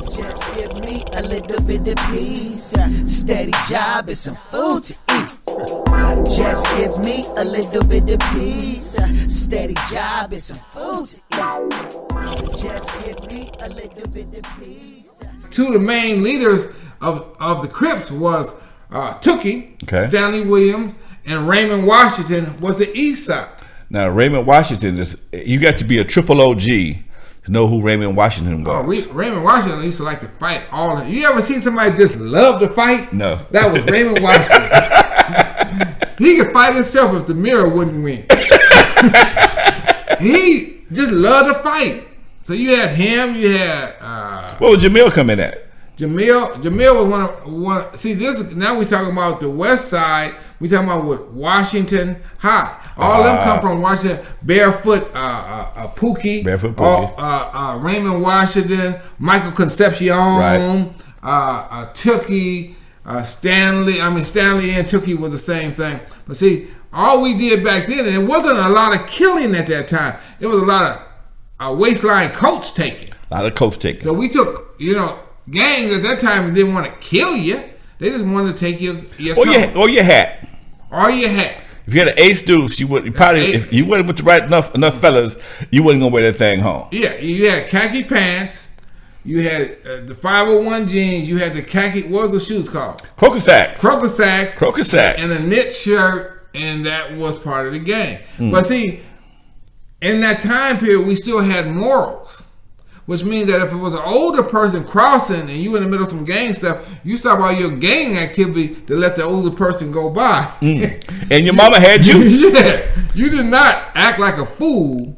Just give me a little bit of peace, steady job and some food to eat. Just give me a little bit of peace, steady job and some food to eat. Just give me a little bit of peace. Two of the main leaders of the Crips was Tookie, Stanley Williams, and Raymond Washington was the East Side. Now Raymond Washington is, you got to be a triple OG to know who Raymond Washington was. Raymond Washington used to like to fight all. You ever seen somebody just love to fight? No. That was Raymond Washington. He could fight himself if the mirror wouldn't win. He just loved to fight. So you had him, you had what would Jamil come in at? Jamil was one. See, this is, now we're talking about the West Side. We talking about what Washington High. All of them come from Washington. Barefoot Pookie. Raymond Washington, Michael Concepcion, Tookie, Stanley. I mean, Stanley and Tookie was the same thing. But see, all we did back then, and it wasn't a lot of killing at that time. It was a lot of waistline coats taking. A lot of coats taking. So we took, gangs at that time didn't want to kill you. They just wanted to take your coat. Or your hat. Or your hat. If you had an ace deuce, you would probably, if you wasn't with the right enough fellas, you wasn't gonna wear that thing home. Yeah, you had khaki pants, you had the 501 jeans, you had the khaki. What was the shoes called? Crocker sacks. And a knit shirt, and that was part of the game. But see, in that time period, we still had morals. Which means that if it was an older person crossing and you in the middle of some gang stuff, you stop all your gang activity to let the older person go by. And your mama had you. Yeah. You did not act like a fool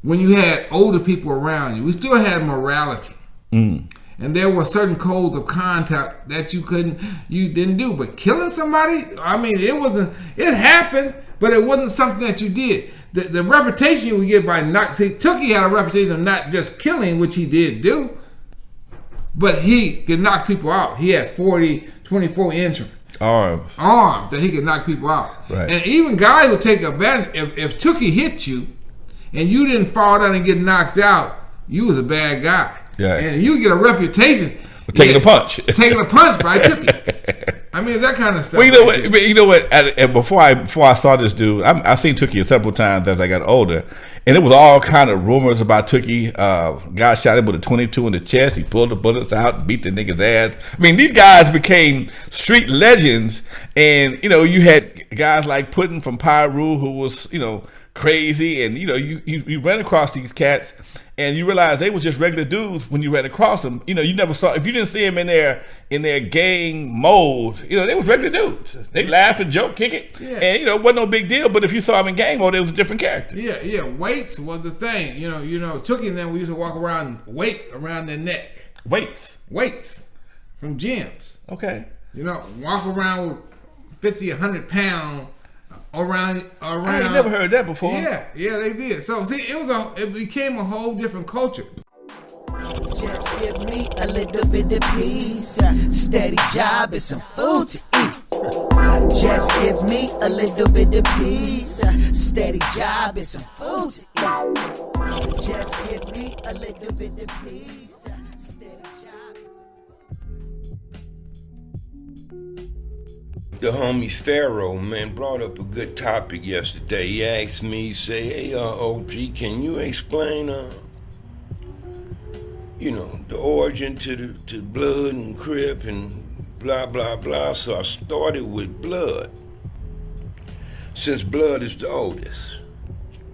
when you had older people around you. We still had morality. And there were certain codes of conduct that you didn't do. But killing somebody, I mean, it happened, but it wasn't something that you did. The reputation you would get by Tookie had a reputation of not just killing, which he did do, but he could knock people out. He had 24-inch arms that he could knock people out. Right. And even guys would take advantage. If Tookie hit you and you didn't fall down and get knocked out, you was a bad guy. Yeah. And you would get a reputation for taking a punch. Taking a punch by Tookie. I mean, that kind of stuff. Well, you know what? And before I saw this dude, I seen Tookie several times as I got older, and it was all kind of rumors about Tookie. Guy shot him with a 22 in the chest. He pulled the bullets out, beat the nigga's ass. I mean, these guys became street legends, and you had guys like Puddin' from Pyru, who was crazy, and you ran across these cats. And you realize they were just regular dudes when you ran across them. You never saw, if you didn't see them in their gang mode, they was regular dudes. They laugh and joke, kick it, and it wasn't no big deal. But if you saw them in gang mode, it was a different character. Yeah. Weights was the thing. Tookie and them, we used to walk around weights around their neck. Weights from gyms. Okay. Walk around with 50, 100 pounds. Around. I ain't never heard that before. Yeah, they did. So see, it became a whole different culture. Just give me a little bit of peace, steady job and some food to eat. Just give me a little bit of peace, steady job and some food to eat. Just give me a little bit of peace, steady job and some food. The homie Pharaoh, man, brought up a good topic yesterday. He asked me, he say, hey, OG, can you explain, the origin to blood and Crip and blah, blah, blah. So I started with blood. Since blood is the oldest.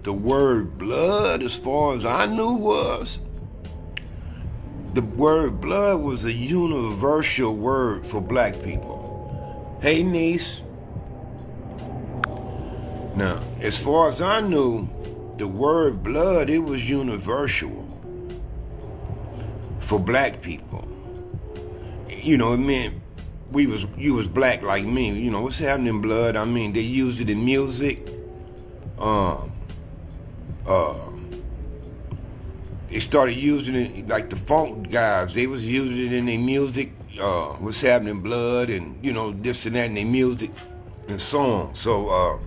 The word blood, as far as I knew, the word blood was a universal word for black people. Hey, niece. Now, as far as I knew, the word blood, it was universal for black people. It meant you was black like me. What's happening, blood? I mean, they used it in music. They started using it, like the funk guys, they was using it in their music. What's happening, blood, and this and that in their music and songs. So,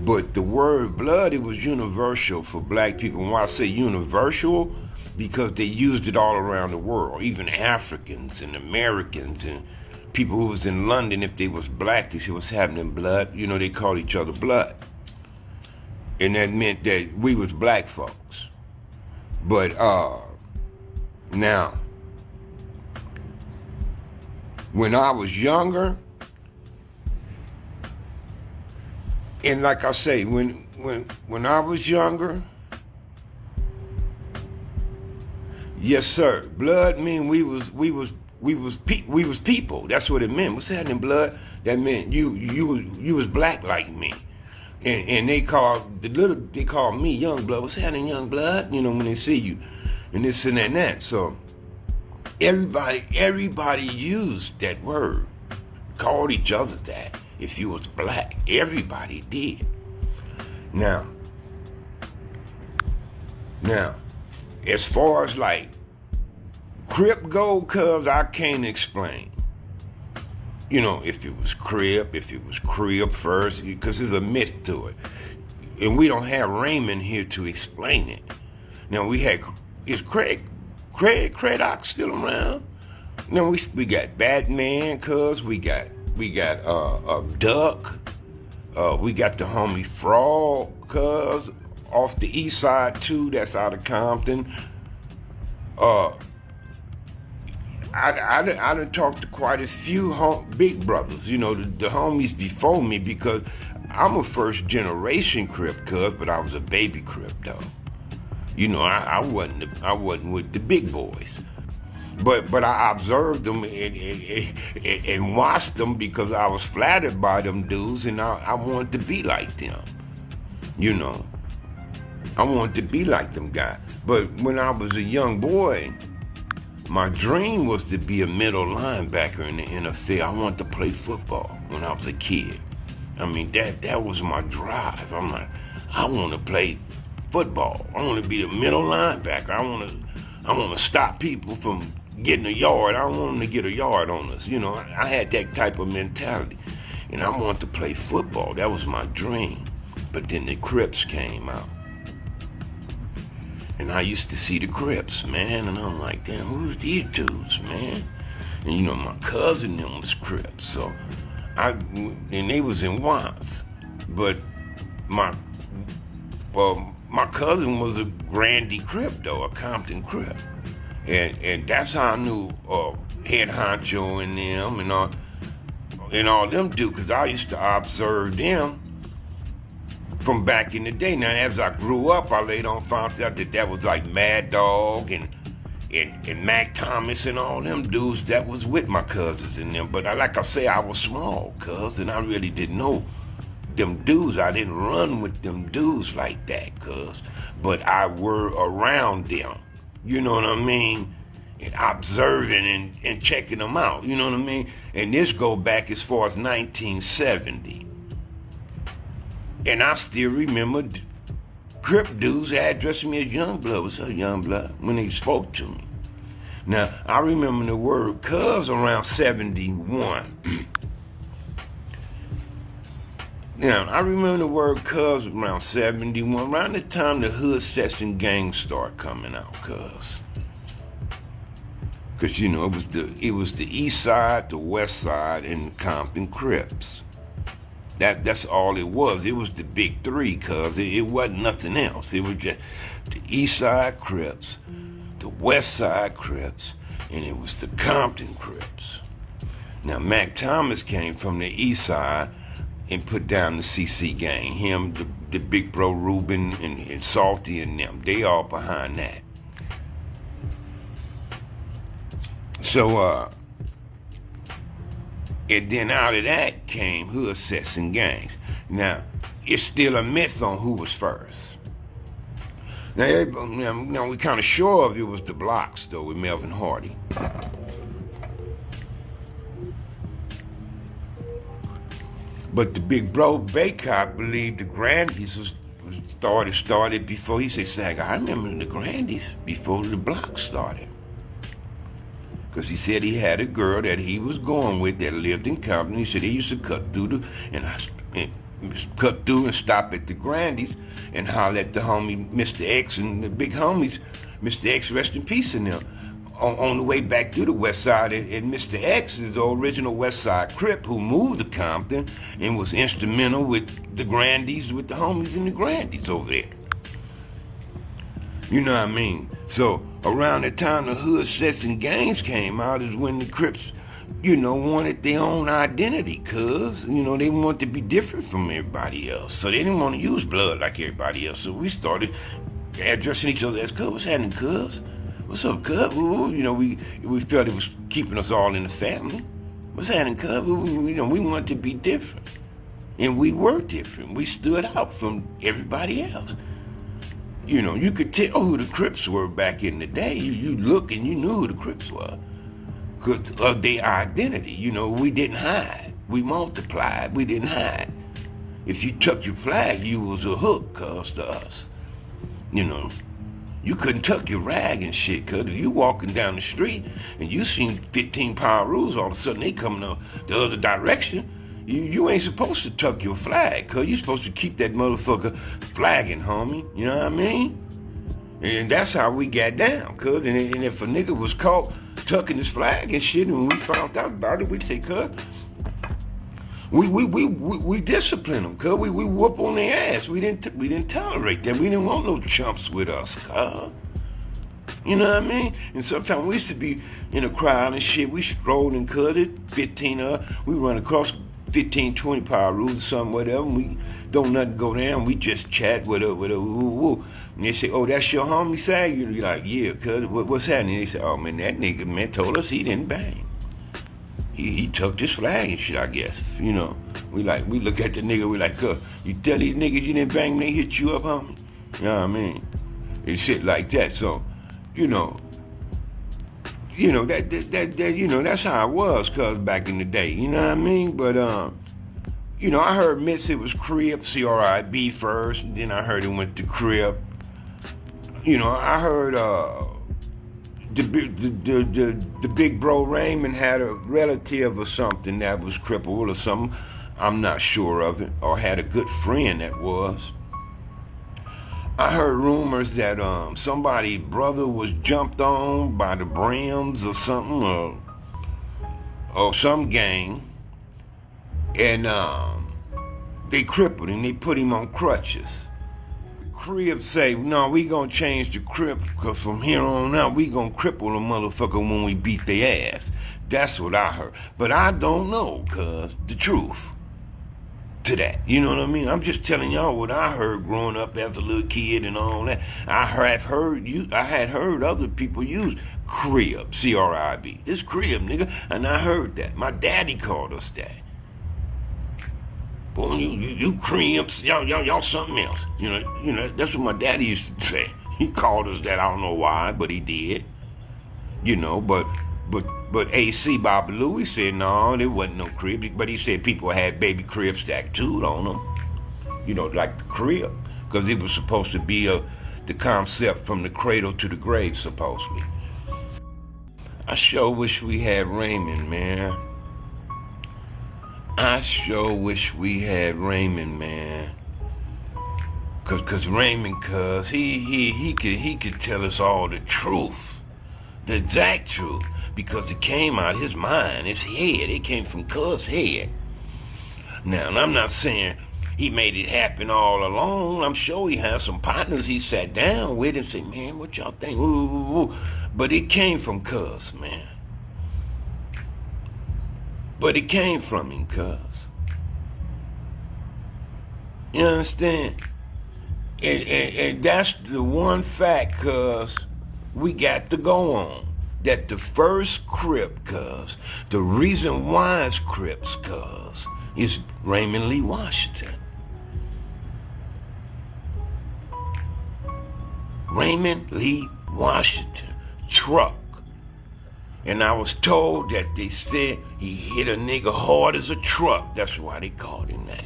but the word blood, it was universal for black people. And when I say universal, because they used it all around the world. Even Africans and Americans and people who was in London, if they was black, they said, what's happening, blood? You know, they called each other blood. And that meant that we was black folks. But now, when I was younger, and like I say, when I was younger, yes sir, blood mean we was people. That's what it meant. What's happening, blood? That meant you was black like me. And they call me young blood. What's happening, young blood? You know, when they see you, and this and that. So everybody used that word, called each other that. If you was black, everybody did. Now, as far as like Crip go, cuz I can't explain. You know, if it was Crip first, because there's a myth to it. And we don't have Raymond here to explain it. Now is Craig Ox still around? Now we got Batman, cuz we got Duck, we got the homie Frog, cuz off the east side too, that's out of Compton. I done talked to quite a few big brothers, you know, the homies before me, because I'm a first generation Crip, cuz, but I was a baby Crip though. You know, I wasn't with the big boys. But I observed them and watched them because I was flattered by them dudes, and I wanted to be like them. You know, I wanted to be like them guys. But when I was a young boy, my dream was to be a middle linebacker in the NFL. I wanted to play football when I was a kid. I mean, that was my drive. I'm like, I want to play football. I want to be the middle linebacker. I want to stop people from getting a yard. I don't want them to get a yard on us. You know, I had that type of mentality. And I wanted to play football. That was my dream. But then the Crips came out. And I used to see the Crips, man. And I'm like, damn, who's these dudes, man? And you know, my cousin them was Crips. So and they was in Watts. But my cousin was a Grandy Crip, though, a Compton Crip. And that's how I knew Head Honcho and them and all them dudes, because I used to observe them from back in the day. Now, as I grew up, I later on found out that was like Mad Dog and Mac Thomas and all them dudes that was with my cousins and them. But like I say, I was small, cuz, and I really didn't know them dudes. I didn't run with them dudes like that, cuz. But I were around them. You know what I mean? And observing and checking them out. You know what I mean? And this go back as far as 1970. And I still remember Crip dudes addressing me as Young Blood. What's up, Young Blood? When they spoke to me. Now, I remember the word cuz around 71. Now, I remember the word cuz around 71, around the time the hood sets and gangs start coming out, cuz. Because, you know, it was the east side, the west side, and Compton Crips. That's all it was. It was the big three, cuz. It wasn't nothing else. It was just the east side Crips, the west side Crips, and it was the Compton Crips. Now, Mac Thomas came from the east side and put down the CC gang. Him, the big bro Ruben and Salty and them. They all behind that. So, and then out of that came hood sets and gangs. Now, it's still a myth on who was first. Now we kind of sure of it was the Blocks, though, with Melvin Hardy. But the big bro Baycock believed the Grandies was started before. He said, Sag, I remember the Grandies before the Blocks started. Because he said he had a girl that he was going with that lived in Compton. He said he used to cut through and stop at the Grandies and holler at the homie Mr. X and the big homies Mr. X, rest in peace in them. On the way back through the West Side, and Mr. X is the original West Side Crip who moved to Compton and was instrumental with the Grandies, with the homies and the Grandies over there. You know what I mean? So around the time the hood sets and gangs came out is when the Crips, you know, wanted their own identity, cuz, you know, they wanted to be different from everybody else. So they didn't want to use blood like everybody else. So we started addressing each other as cuz. What's happening, cuz? What's up, cuz? You know, we felt it was keeping us all in the family. What's happening, cuz? You know, we wanted to be different. And we were different. We stood out from everybody else. You know, you could tell who the Crips were back in the day. You look and you knew who the Crips were. Because of their identity. You know, we didn't hide. We multiplied. We didn't hide. If you took your flag, you was a hook, cuz, to us. You know, you couldn't tuck your rag and shit, cuz if you walking down the street and you seen 15 power rules, all of a sudden they coming the other direction, you ain't supposed to tuck your flag, cuz you supposed to keep that motherfucker flagging, homie. You know what I mean? And that's how we got down, cuz. And if a nigga was caught tucking his flag and shit, and we found out about it, we'd say, cuz, we discipline them, cuz. We whoop on their ass. We didn't tolerate that. We didn't want no chumps with us, cuz. You know what I mean? And sometimes we used to be in a crowd and shit. We strolling, cuz, it 15 we run across 15, 20 power rules or something, whatever, and we don't nothing go down. We just chat, whatever, woo. And they say, oh, that's your homie, Sag? You're like, yeah, cuz, what's happening? They say, oh, man, that nigga, man, told us he didn't bang. He took his flag and shit, I guess, you know. We look at the nigga, we like, cuz, you tell these niggas you didn't bang when they hit you up, homie? You know what I mean? And shit like that, so, you know, that you know, that's how it was, cuz, back in the day, you know what I mean? But, you know, I heard myths it was CRlPS, CRlPS first, and then I heard it went to CRlPS. You know, I heard, the big bro Raymond had a relative or something that was crippled or something. I'm not sure of it. Or had a good friend that was. I heard rumors that somebody's brother was jumped on by the Brims or something, or some gang, and they crippled and they put him on crutches. CRlPS say, no, we gonna change the CRlPS, because from here on out, we gonna cripple a motherfucker when we beat their ass. That's what I heard. But I don't know, cuz, the truth to that. You know what I mean? I'm just telling y'all what I heard growing up as a little kid and all that. I had heard other people use CRlPS, CRlPS. This CRlPS, nigga, and I heard that. My daddy called us that. Boy, you CRlPS, y'all something else. You know, that's what my daddy used to say. He called us that, I don't know why, but he did. You know, but AC Baba Louie said, no, there wasn't no CRlPS. But he said people had baby CRlPS tattooed on them. You know, like the CRlPS. Because it was supposed to be the concept from the cradle to the grave, supposedly. I sure wish we had Raymond, man. I sure wish we had Raymond, man. Cause Raymond, cuz he could tell us all the truth, the exact truth, because it came out of his mind, his head. It came from cuz' head. Now, and I'm not saying he made it happen all alone. I'm sure he has some partners he sat down with and said, man, what y'all think? Ooh. But it came from cuz, man. But it came from him, cuz. You understand? And that's the one fact, cuz, we got to go on. That the first CRlPS, cuz, the reason why it's CRlPS, cuz, is Raymond Lee Washington. Raymond Lee Washington, truck. And I was told that they said he hit a nigga hard as a truck. That's why they called him that.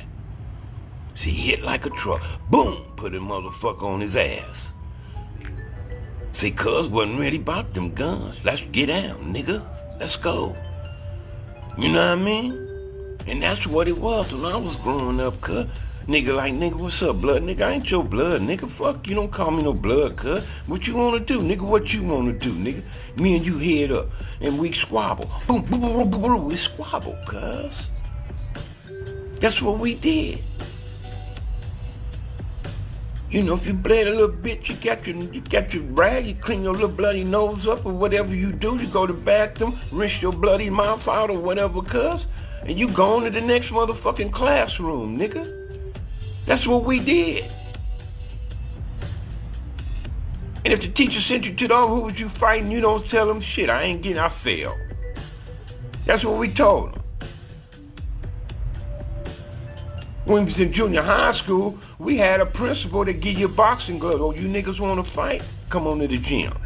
See, he hit like a truck. Boom, put a motherfucker on his ass. See, cuz wasn't ready about them guns. Let's get down, nigga. Let's go. You know what I mean? And that's what it was when I was growing up, cuz. Nigga like, nigga, what's up, blood? Nigga, I ain't your blood, nigga. Fuck, you don't call me no blood, cuz. What you wanna do, nigga? What you wanna do, nigga? Me and you head up, and we squabble. Boom, boom, boom, boom, boom, we squabble, cuz. That's what we did. You know, if you bled a little bit, you got your rag, you clean your little bloody nose up, or whatever you do. You go to the bathroom, rinse your bloody mouth out, or whatever, cuz. And you go on to the next motherfucking classroom, nigga. That's what we did. And if the teacher sent you to the who was you fighting, you don't tell them shit. I failed. That's what we told them. When we was in junior high school, we had a principal that give you boxing gloves. Oh, you niggas want to fight? Come on to the gym.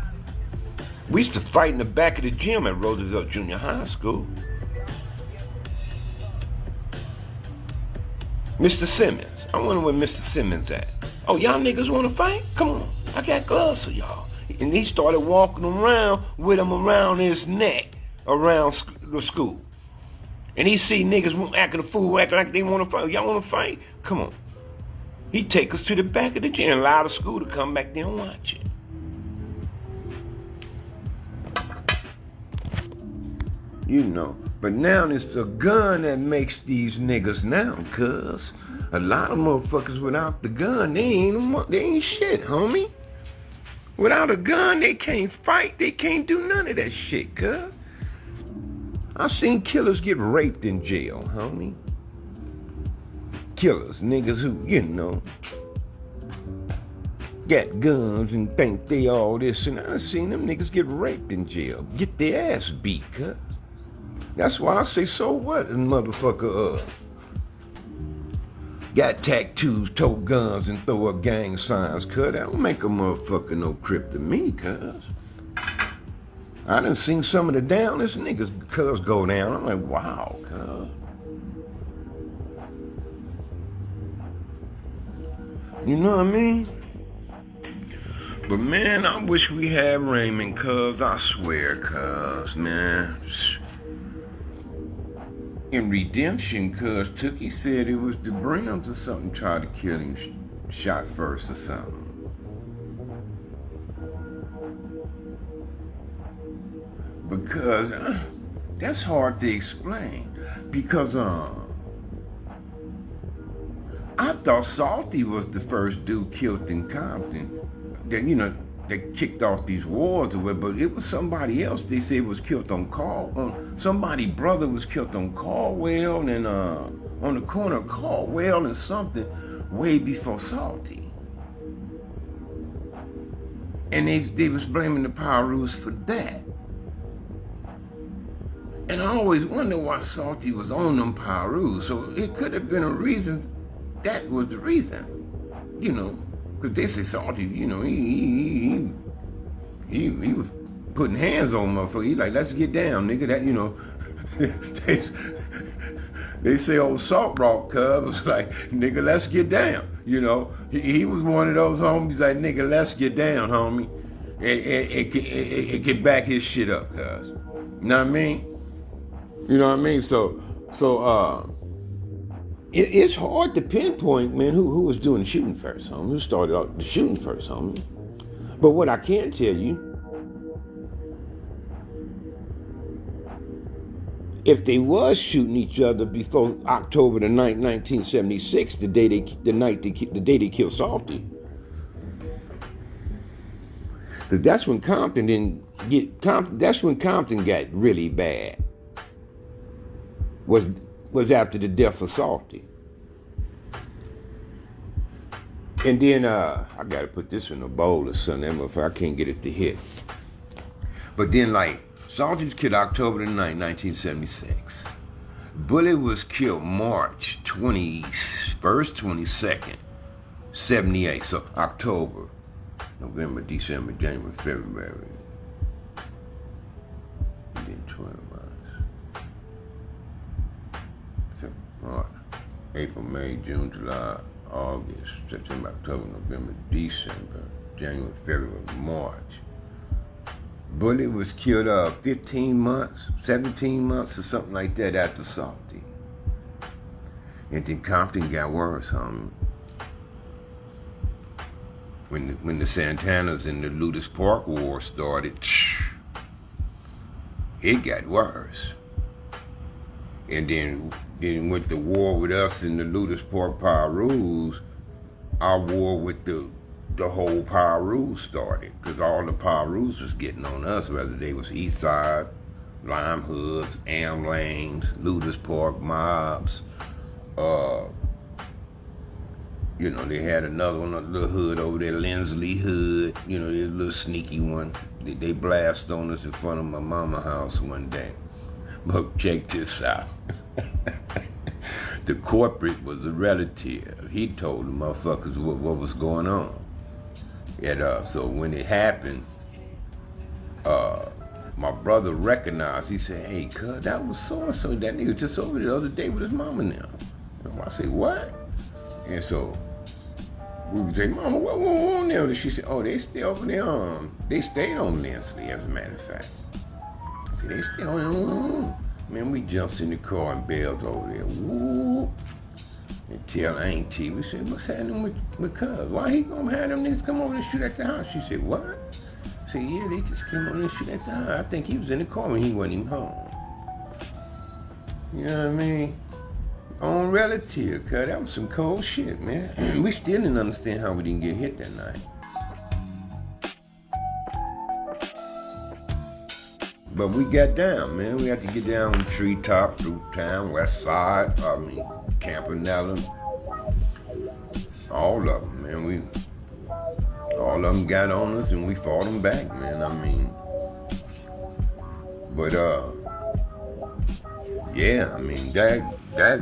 We used to fight in the back of the gym at Roosevelt Junior High School. Mr. Simmons. I wonder where Mr. Simmons at. Oh, y'all niggas want to fight? Come on. I got gloves for y'all. And he started walking around with them around his neck, around the school. And he see niggas acting a fool, acting like they want to fight. Y'all want to fight? Come on. He take us to the back of the gym and allow the school to come back there and watch it. You know. But now it's the gun that makes these niggas now, cuz. A lot of motherfuckers without the gun, they ain't shit, homie. Without a gun, they can't fight. They can't do none of that shit, cuz. I've seen killers get raped in jail, homie. Killers, niggas who, you know, got guns and think they all this, and I've seen them niggas get raped in jail. Get their ass beat, cuz. That's why I say, so what? And motherfucker got tattoos, tote guns, and throw up gang signs, cuz. That don't make a motherfucker no crip to me, cuz. I done seen some of the downest niggas, cuz, go down. I'm like, wow, cuz. You know what I mean? But man, I wish we had Raymond, cuz. I swear, cuz, man. In Redemption, cuz Tookie said it was the Brims or something tried to kill him, shot first or something. Because that's hard to explain. Because I thought Salty was the first dude killed in Compton. That, you know, that kicked off these wars or whatever, but it was somebody else. They said was killed on somebody's brother was killed on Caldwell and on the corner of Caldwell and something way before Salty. And they was blaming the Pirus for that. And I always wonder why Salty was on them Pirus. So it could have been a reason. That was the reason, you know. Because they say Salty, you know, he was putting hands on motherfucker. He like, let's get down, nigga. That, you know, they say old Salt Rock Cub was like, nigga, let's get down. You know, he was one of those homies like, nigga, let's get down, homie. It can back his shit up, cuz. You know what I mean? You know what I mean? So it's hard to pinpoint, man, who was doing the shooting first, homie. Who started out the shooting first, homie. But what I can tell you, if they was shooting each other before October the 9th, 1976, the day they killed Salty, that's when Compton that's when Compton got really bad. Was after the death of Salty. And then I gotta put this in a bowl or something, if I can't get it to hit. But then like Salty was killed October the 9th, 1976. Bullet was killed March 21st, 22nd, 78. So October, November, December, January, February. And then 12 months. March, April, May, June, July, August, September, October, November, December, January, February, March. Bullet was killed 15 months, 17 months or something like that after Salty. And then Compton got worse, homie. when the Santanas and the Ludus Park War started, it got worse. And then with the war with us and the Ludus Park Pyrus, our war with the whole Pyrus started, because all the Pyrus was getting on us, whether they was East Side, Lime Hoods, Am Lanes, Ludus Park mobs. They had another one, a little hood over there, Lindsley Hood. The little sneaky one. They blast on us in front of my mama's house one day. But check this out. The corporate was a relative. He told the motherfuckers what was going on. And so when it happened, my brother recognized. He said, "Hey, cuz, that was so-and-so. That nigga just over there the other day with his mama now." I said, "What?" And so we would say, "Mama, what on there?" And she said, "Oh, they stay over there. They stayed on Lindsley, as a matter of fact." I said, "They stay on." Man, we jumped in the car and bailed over there. Whoop. And tell Auntie, we said, "What's happening with cuz? Why he gonna have them niggas come over and shoot at the house?" She said, "What?" I said, "Yeah, they just came over and shoot at the house. I think he was in the car when he wasn't even home." You know what I mean? Own relative, cuz that was some cold shit, man. We still didn't understand how we didn't get hit that night. But we got down, man. We had to get down on Treetop, Fruittown, West Side, Campanella. All of them, man. All of them got on us and we fought them back, man.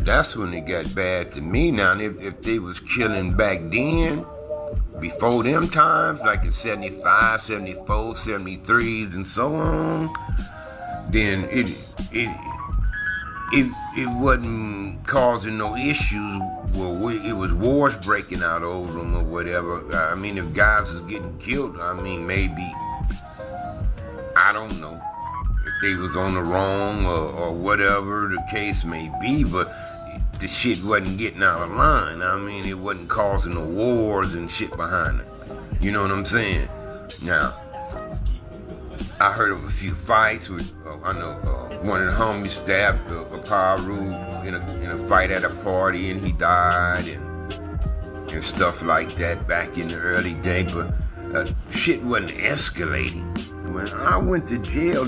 That's when it got bad to me. Now, if they was killing back then, before them times, like in 75, 74, 73s and so on, then it wasn't causing no issues. Well, it was wars breaking out over them or whatever. I mean, if guys was getting killed, maybe, I don't know, if they was on the wrong or whatever the case may be, but the shit wasn't getting out of line. It wasn't causing no wars and shit behind it. You know what I'm saying? Now, I heard of a few fights with, I know one of the homies stabbed a Pyru in a fight at a party and he died and stuff like that back in the early day, but shit wasn't escalating. When I went to jail,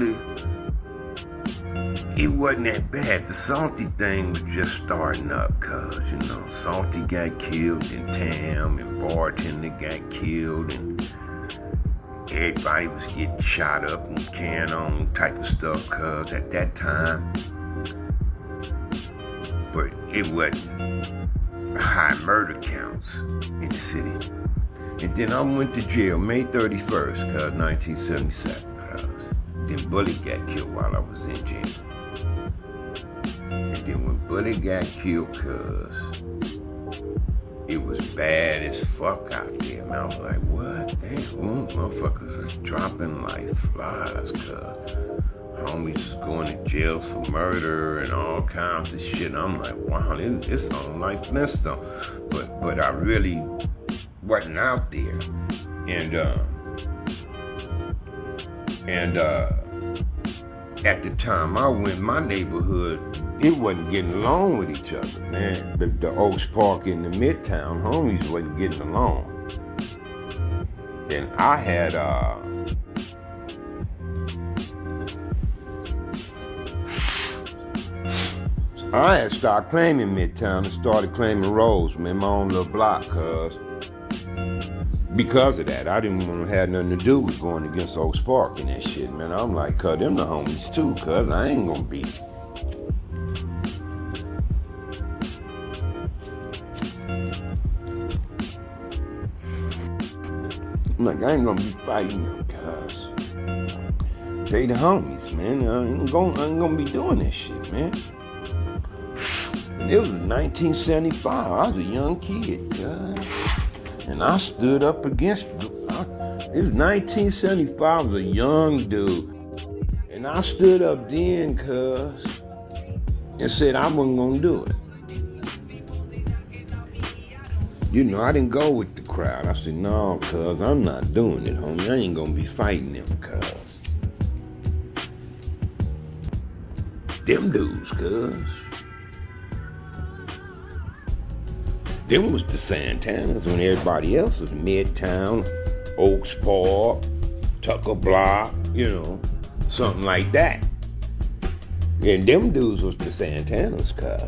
it wasn't that bad. The Salty thing was just starting up, cuz, Salty got killed and Tam and Bartender got killed and everybody was getting shot up and can on type of stuff, cuz, at that time. But it wasn't high murder counts in the city. And then I went to jail May 31st, cuz, 1977, cuz. Then Bully got killed while I was in jail. And then when Bully got killed, cuz, it was bad as fuck out there. And I was like, what? Damn, motherfuckers was dropping like flies, cuz. Homies was going to jail for murder and all kinds of shit. And I'm like, wow, it's on like Flintstone. But I really wasn't out there. And at the time I went, my neighborhood, it wasn't getting along with each other, man. The Oaks Park in the Midtown homies wasn't getting along. And I had started claiming Midtown and started claiming Rose, man, my own little block, cuz. Because of that, I didn't want to have nothing to do with going against Oaks Park and that shit, man. I'm like, cuz, them the homies too, cuz. I ain't gonna be. I'm like, I ain't gonna be fighting them, cuz. They the homies, man. I ain't gonna be doing that shit, man. And it was 1975. I was a young kid, cuz. And I stood up against it. It was 1975. I was a young dude. And I stood up then, cuz, and said I wasn't gonna do it. You know, I didn't go with the crowd. I said, no, cuz, I'm not doing it, homie. I ain't gonna be fighting them, cuz. Them dudes, cuz. Them was the Santanas when everybody else was Midtown, Oaks Park, Tucker Block, you know, something like that. And them dudes was the Santanas, cuz.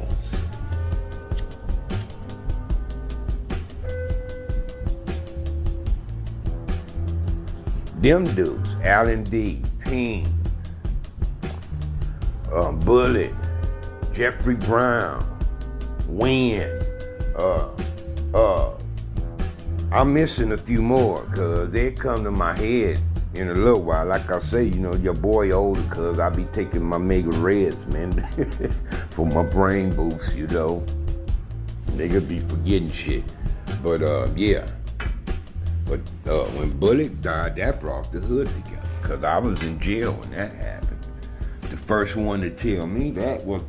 Them dudes, Allen D, Peen, Bullet, Jeffrey Brown, Wynn. I'm missing a few more, cuz they come to my head in a little while. Like I say, you know, your boy older, cuz I be taking my mega reds, man, for my brain boost, you know. Nigga be forgetting shit. But yeah. But when Bullet died, that brought the hood together. Cause I was in jail when that happened. The first one to tell me that was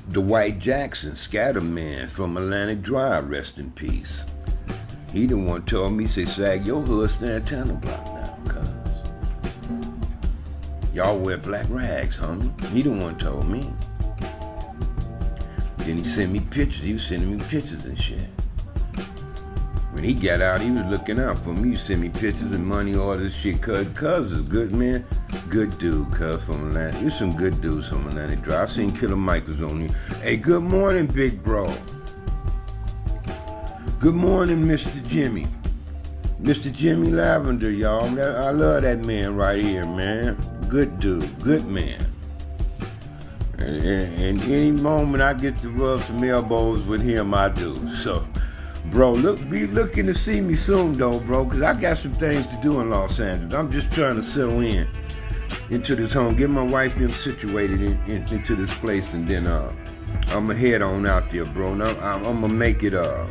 Dwight Jackson, Scatterman from Atlantic Drive, rest in peace. He the one told me, say, Sag, your hood Santana block now, cuz. Y'all wear black rags, homie. He the one told me. Then he sent me pictures. He was sending me pictures and shit. When he got out, he was looking out for me. He sent me pictures and money orders, shit. Cuz is good, man. Good dude, cuz, from Atlanta. There's some good dudes from Atlantic Drive. I seen Killer Mike was on here. Hey, good morning, big bro. Good morning, Mr. Jimmy. Mr. Jimmy Lavender, y'all. I love that man right here, man. Good dude, good man. And any moment I get to rub some elbows with him, I do. So, bro, be looking to see me soon, though, bro, because I got some things to do in Los Angeles. I'm just trying to settle into this home, get my wife and them situated into this place, and then I'm gonna head on out there, bro. Now I'm gonna make it a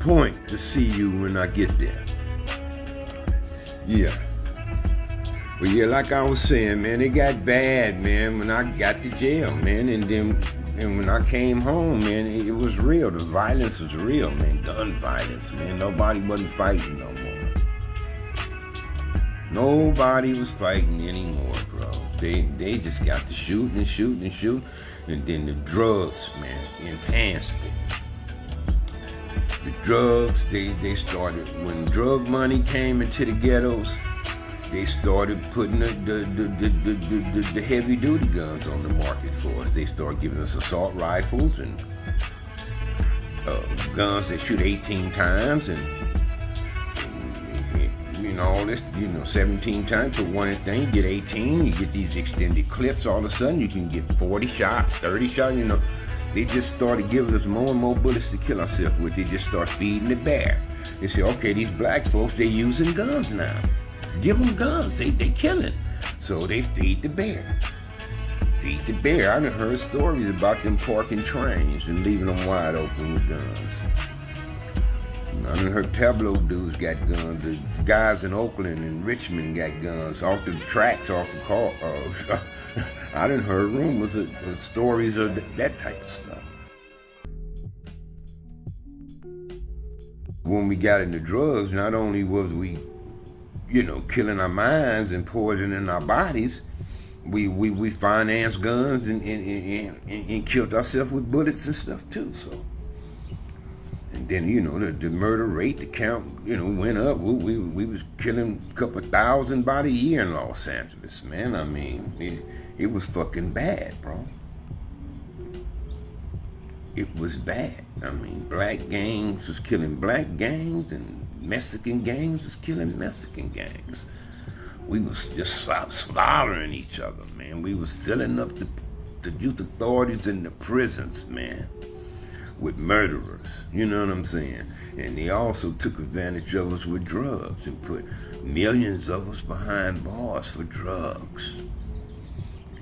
point to see you when I get there. Yeah. But yeah, like I was saying, man, it got bad, man, when I got to jail, man, and when I came home, man, it was real. The violence was real, man. Gun violence, man. Nobody wasn't fighting no more. Nobody was fighting anymore, bro. They just got to shoot, and then the drugs, man, enhanced it. The drugs, they started, when drug money came into the ghettos, they started putting the heavy duty guns on the market for us. They started giving us assault rifles and guns that shoot 18 times and you know, all this, 17 times for one thing, you get 18, you get these extended clips, all of a sudden you can get 40 shots, 30 shots, They just started giving us more and more bullets to kill ourselves with. They just start feeding the bear. They say, okay, these black folks, they using guns now. Give them guns, they killing. So they feed the bear. Feed the bear. I done heard stories about them parking trains and leaving them wide open with guns. I done heard Pueblo dudes got guns. The guys in Oakland and Richmond got guns off the tracks, off the car. I done heard rumors of stories of that type of stuff. When we got into drugs, not only was we, killing our minds and poisoning our bodies, we financed guns and killed ourselves with bullets and stuff too. So. And then, the murder rate, the count, went up. We was killing a couple thousand by the year in Los Angeles, man. I mean, it was fucking bad, bro. It was bad. I mean, black gangs was killing black gangs and Mexican gangs was killing Mexican gangs. We was just slaughtering each other, man. We was filling up the youth authorities in the prisons, man, with murderers, you know what I'm saying? And they also took advantage of us with drugs and put millions of us behind bars for drugs.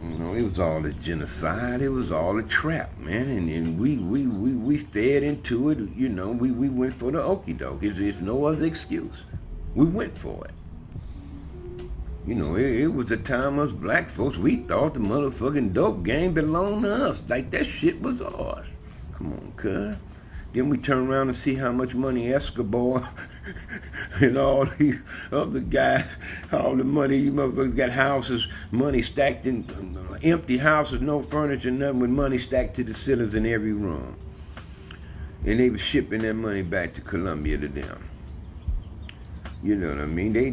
It was all a genocide, it was all a trap, man, and we fed into it, we went for the okie doke. There's no other excuse. We went for it. You know, it was a time us black folks, we thought the motherfucking dope game belonged to us. Like that shit was ours. Come on, cuz. Then we turn around and see how much money Escobar and all these other guys, all the money, you motherfuckers got houses, money stacked in empty houses, no furniture, nothing, with money stacked to the ceilings in every room. And they were shipping that money back to Colombia to them. You know what I mean? They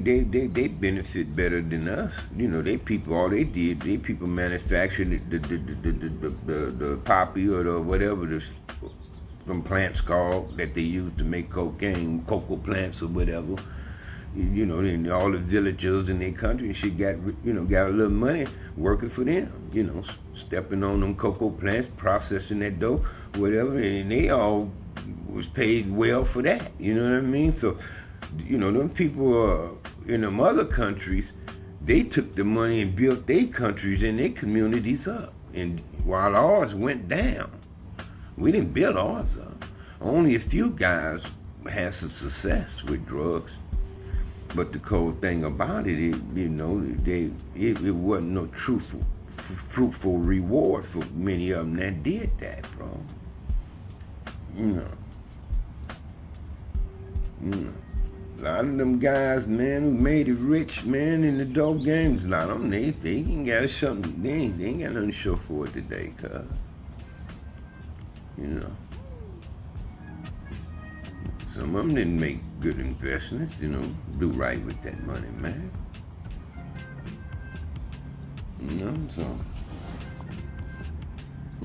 benefit better than us. You know, they people, all they did, they people manufactured the poppy or the whatever them plants called that they use to make cocaine, cocoa plants or whatever. You know, and all the villagers in their country and shit got a little money working for them. You know, stepping on them cocoa plants, processing that dope, whatever, and they all was paid well for that. You know what I mean? So, you know, them people in them other countries, they took the money and built their countries and their communities up. And while ours went down, we didn't build ours up. Only a few guys had some success with drugs. But the cold thing about it, it wasn't no fruitful reward for many of them that did that, bro. You know. A lot of them guys, man, who made it rich, man, in the dope games, a lot of them, they ain't got something, they ain't got nothing to show for it today, cuz. You know. Some of them didn't make good investments, you know, do right with that money, man. You know, so,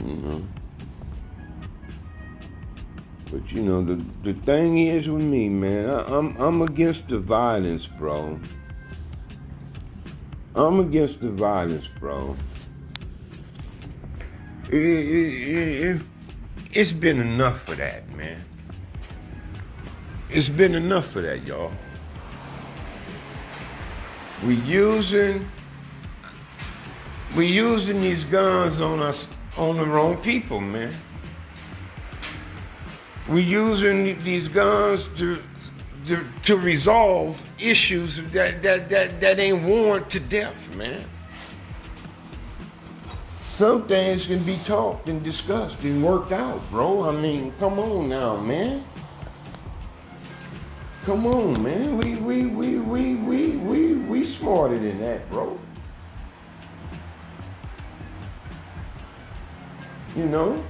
you know. But you know, the thing is with me, man, I'm against the violence, bro. I'm against the violence, bro. It's been enough of that, man. It's been enough of that, y'all. We using these guns on us, on the wrong people, man. We using these guns to resolve issues that ain't warrant to death, man. Some things can be talked and discussed and worked out, bro. I mean, come on now, man. Come on, man. We smarter than that, bro. You know?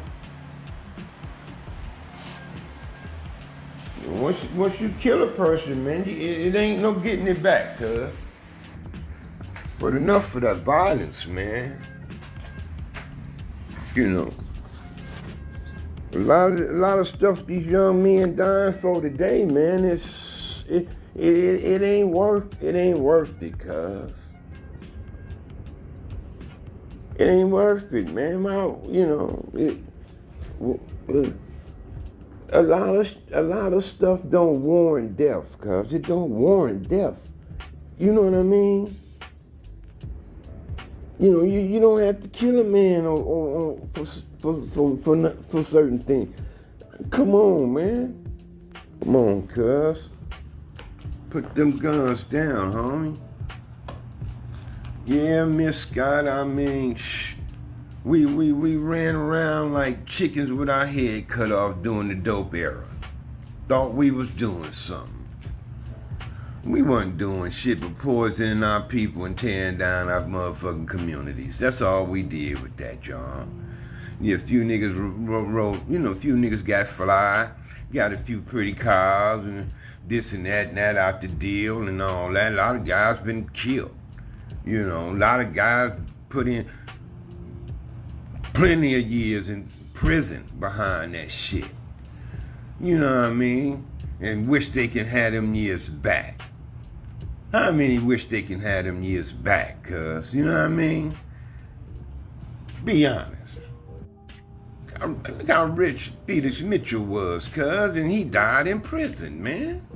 Once you kill a person, man, it ain't no getting it back, cuz. But enough of that violence, man. You know, a lot of stuff these young men dying for today, man. It ain't worth it, cuz. It ain't worth it, man. You know, a lot of stuff don't warrant death, cuz. It don't warrant death. You know what I mean? You know, you don't have to kill a man for certain things. Come on, man. Come on, cuz. Put them guns down, homie. Yeah, Miss Scott, I mean, we ran around like chickens with our head cut off during the dope era. Thought we was doing something. We wasn't doing shit but poisoning our people and tearing down our motherfucking communities. That's all we did with that, y'all. Yeah, a few niggas a few niggas got fly, got a few pretty cars and this and that out the deal and all that. A lot of guys been killed. You know, a lot of guys put in plenty of years in prison behind that shit. You know what I mean? And wish they can have them years back. How many wish they can have them years back, cuz? You know what I mean? Be honest. Look how rich Felix Mitchell was, cuz, and he died in prison, man.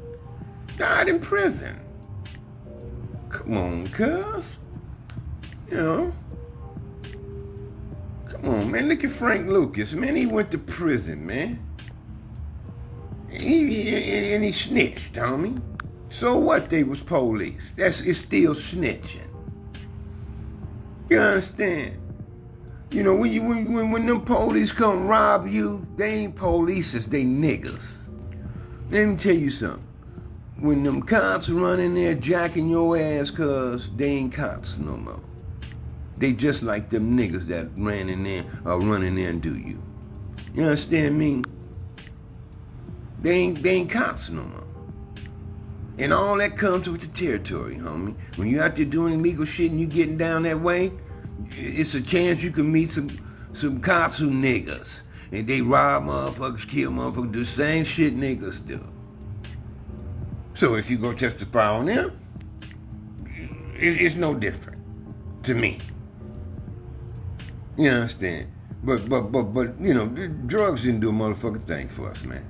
Died in prison. Come on, cuz. You know? Come on, man. Look at Frank Lucas, man. He went to prison, man. And he snitched, homie. So what? They was police. It's still snitching. You understand? You know, when them police come rob you, they ain't polices, they niggas. Let me tell you something. When them cops run in there jacking your ass, cuz they ain't cops no more. They just like them niggas that ran in there or run in there and do you. You understand me? They ain't cops no more. And all that comes with the territory, homie. When you out there doing illegal shit and you getting down that way, it's a chance you can meet some cops who niggas. And they rob motherfuckers, kill motherfuckers, do the same shit niggas do. So if you go testify on them, it's no different to me. You understand? But you know, drugs didn't do a motherfucking thing for us, man.